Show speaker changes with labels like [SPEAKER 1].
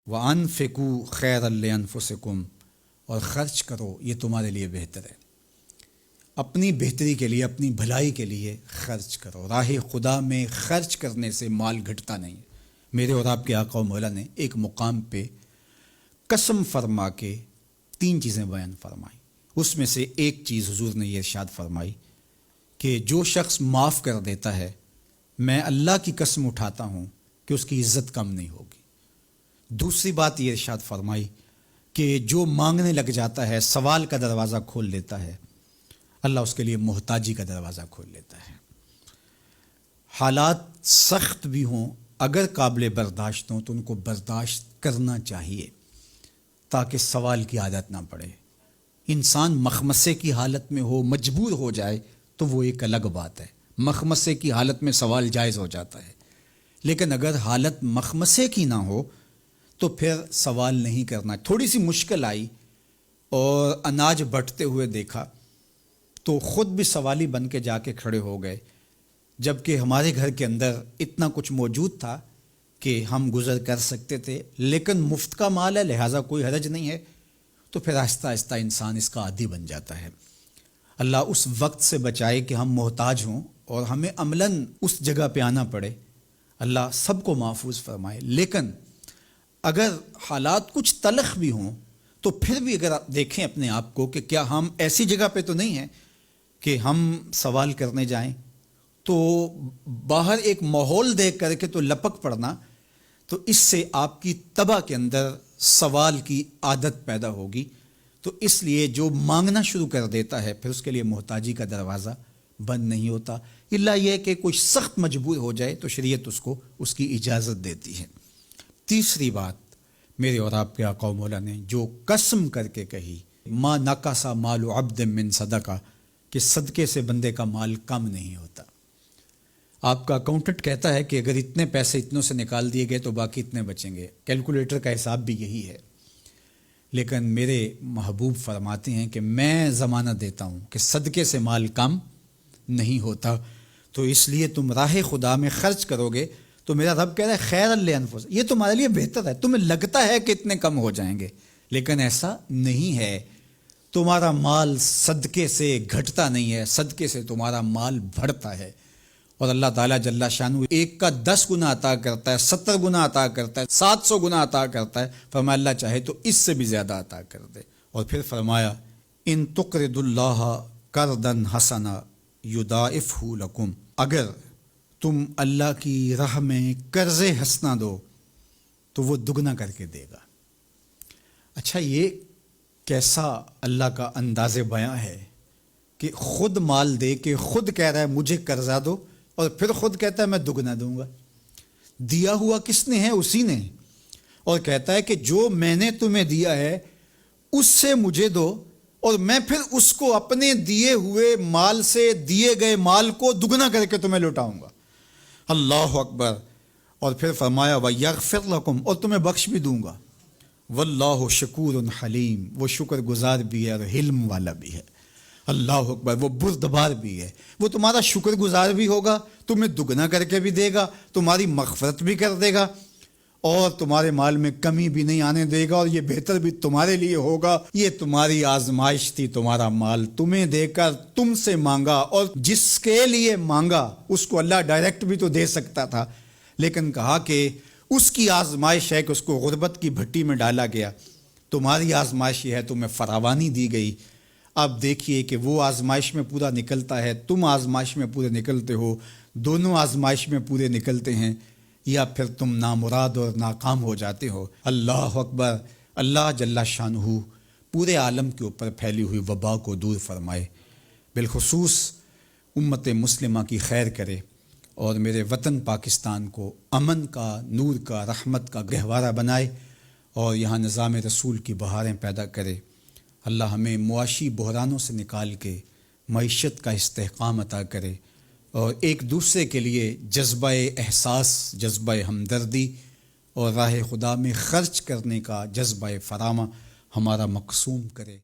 [SPEAKER 1] وَأَنفِقُوا خَيْرًا لِأَنفُسِكُمْ، اور خرچ کرو، یہ تمہارے لیے بہتر ہے، اپنی بہتری کے لیے، اپنی بھلائی کے لیے خرچ کرو۔ راہ خدا میں خرچ کرنے سے مال گھٹتا نہیں۔ میرے اور آپ کے آقا و مولا نے ایک مقام پہ قسم فرما کے 3 چیزیں بیان فرمائی، اس میں سے ایک چیز حضور نے یہ ارشاد فرمائی کہ جو شخص معاف کر دیتا ہے، میں اللہ کی قسم اٹھاتا ہوں کہ اس کی عزت کم نہیں ہوگی۔ دوسری بات یہ ارشاد فرمائی کہ جو مانگنے لگ جاتا ہے، سوال کا دروازہ کھول دیتا ہے، اللہ اس کے لیے محتاجی کا دروازہ کھول لیتا ہے۔ حالات سخت بھی ہوں، اگر قابل برداشت ہوں تو ان کو برداشت کرنا چاہیے تاکہ سوال کی عادت نہ پڑے۔ انسان مخمصے کی حالت میں ہو، مجبور ہو جائے تو وہ ایک الگ بات ہے، مخمصے کی حالت میں سوال جائز ہو جاتا ہے، لیکن اگر حالت مخمصے کی نہ ہو تو پھر سوال نہیں کرنا۔ تھوڑی سی مشکل آئی اور اناج بٹتے ہوئے دیکھا تو خود بھی سوالی بن کے جا کے کھڑے ہو گئے، جبکہ ہمارے گھر کے اندر اتنا کچھ موجود تھا کہ ہم گزر کر سکتے تھے، لیکن مفت کا مال ہے لہٰذا کوئی حرج نہیں ہے، تو پھر آہستہ آہستہ انسان اس کا عادی بن جاتا ہے۔ اللہ اس وقت سے بچائے کہ ہم محتاج ہوں اور ہمیں عملاً اس جگہ پہ آنا پڑے، اللہ سب کو محفوظ فرمائے۔ لیکن اگر حالات کچھ تلخ بھی ہوں تو پھر بھی اگر آپ دیکھیں اپنے آپ کو کہ کیا ہم ایسی جگہ پہ تو نہیں ہیں کہ ہم سوال کرنے جائیں، تو باہر ایک ماحول دیکھ کر کے تو لپک پڑنا، تو اس سے آپ کی طبع کے اندر سوال کی عادت پیدا ہوگی۔ تو اس لیے جو مانگنا شروع کر دیتا ہے پھر اس کے لیے محتاجی کا دروازہ بند نہیں ہوتا، الا یہ کہ کوئی سخت مجبور ہو جائے تو شریعت اس کو اس کی اجازت دیتی ہے۔ تیسری بات میرے اور آپ کے آقا و مولا نے جو قسم کر کے کہی، ما نقص مال عبد من صدقہ، کہ صدقے سے بندے کا مال کم نہیں ہوتا۔ آپ کا اکاؤنٹنٹ کہتا ہے کہ اگر اتنے پیسے اتنوں سے نکال دیے گئے تو باقی اتنے بچیں گے، کیلکولیٹر کا حساب بھی یہی ہے، لیکن میرے محبوب فرماتے ہیں کہ میں ضمانت دیتا ہوں کہ صدقے سے مال کم نہیں ہوتا، تو اس لیے تم راہ خدا میں خرچ کرو گے تو میرا رب کہہ رہا ہے خیر لانفسکم، یہ تمہارے لیے بہتر ہے۔ تمہیں لگتا ہے کہ اتنے کم ہو جائیں گے، لیکن ایسا نہیں ہے۔ تمہارا مال صدقے سے گھٹتا نہیں ہے، صدقے سے تمہارا مال بڑھتا ہے، اور اللہ تعالیٰ جل شانہ ایک کا 10 گنا عطا کرتا ہے، 70 گنا عطا کرتا ہے، 700 گنا عطا کرتا ہے۔ فرمایا اللہ چاہے تو اس سے بھی زیادہ عطا کر دے، اور پھر فرمایا ان تقرضوا اللہ قرضا حسنا یضاعفہ لکم، اگر تم اللہ کی راہ میں قرض حسنہ دو تو وہ دگنا کر کے دے گا۔ اچھا، یہ کیسا اللہ کا انداز بیاں ہے کہ خود مال دے کے خود کہہ رہا ہے مجھے قرضہ دو، اور پھر خود کہتا ہے میں دگنا دوں گا۔ دیا ہوا کس نے ہے؟ اسی نے، اور کہتا ہے کہ جو میں نے تمہیں دیا ہے اس سے مجھے دو، اور میں پھر اس کو اپنے دیے ہوئے مال سے دیے گئے مال کو دگنا کر کے تمہیں لوٹاؤں گا۔ اللہ اکبر۔ اور پھر فرمایا وَيَغْفِرْ لَكُمْ، اور تمہیں بخش بھی دوں گا۔ واللہ شکور حلیم، وہ شکر گزار بھی ہے اور حلم والا بھی ہے۔ اللہ اکبر، وہ بردبار بھی ہے، وہ تمہارا شکر گزار بھی ہوگا، تمہیں دگنا کر کے بھی دے گا، تمہاری مغفرت بھی کر دے گا، اور تمہارے مال میں کمی بھی نہیں آنے دے گا، اور یہ بہتر بھی تمہارے لیے ہوگا۔ یہ تمہاری آزمائش تھی، تمہارا مال تمہیں دے کر تم سے مانگا، اور جس کے لیے مانگا اس کو اللہ ڈائریکٹ بھی تو دے سکتا تھا، لیکن کہا کہ اس کی آزمائش ہے کہ اس کو غربت کی بھٹی میں ڈالا گیا۔ تمہاری آزمائش یہ ہے، تمہیں فراوانی دی گئی۔ اب دیکھیے کہ وہ آزمائش میں پورا نکلتا ہے، تم آزمائش میں پورے نکلتے ہو، دونوں آزمائش میں پورے نکلتے ہیں، یا پھر تم نامراد اور ناکام ہو جاتے ہو۔ اللہ اکبر۔ اللہ جل شانہ پورے عالم کے اوپر پھیلی ہوئی وبا کو دور فرمائے، بالخصوص امت مسلمہ کی خیر کرے، اور میرے وطن پاکستان کو امن کا، نور کا، رحمت کا گہوارہ بنائے، اور یہاں نظام رسول کی بہاریں پیدا کرے۔ اللہ ہمیں معاشی بحرانوں سے نکال کے معیشت کا استحکام عطا کرے، اور ایک دوسرے کے لیے جذبہ احساس، جذبہ ہمدردی اور راہ خدا میں خرچ کرنے کا جذبہ فراواں ہمارا مقسوم کرے۔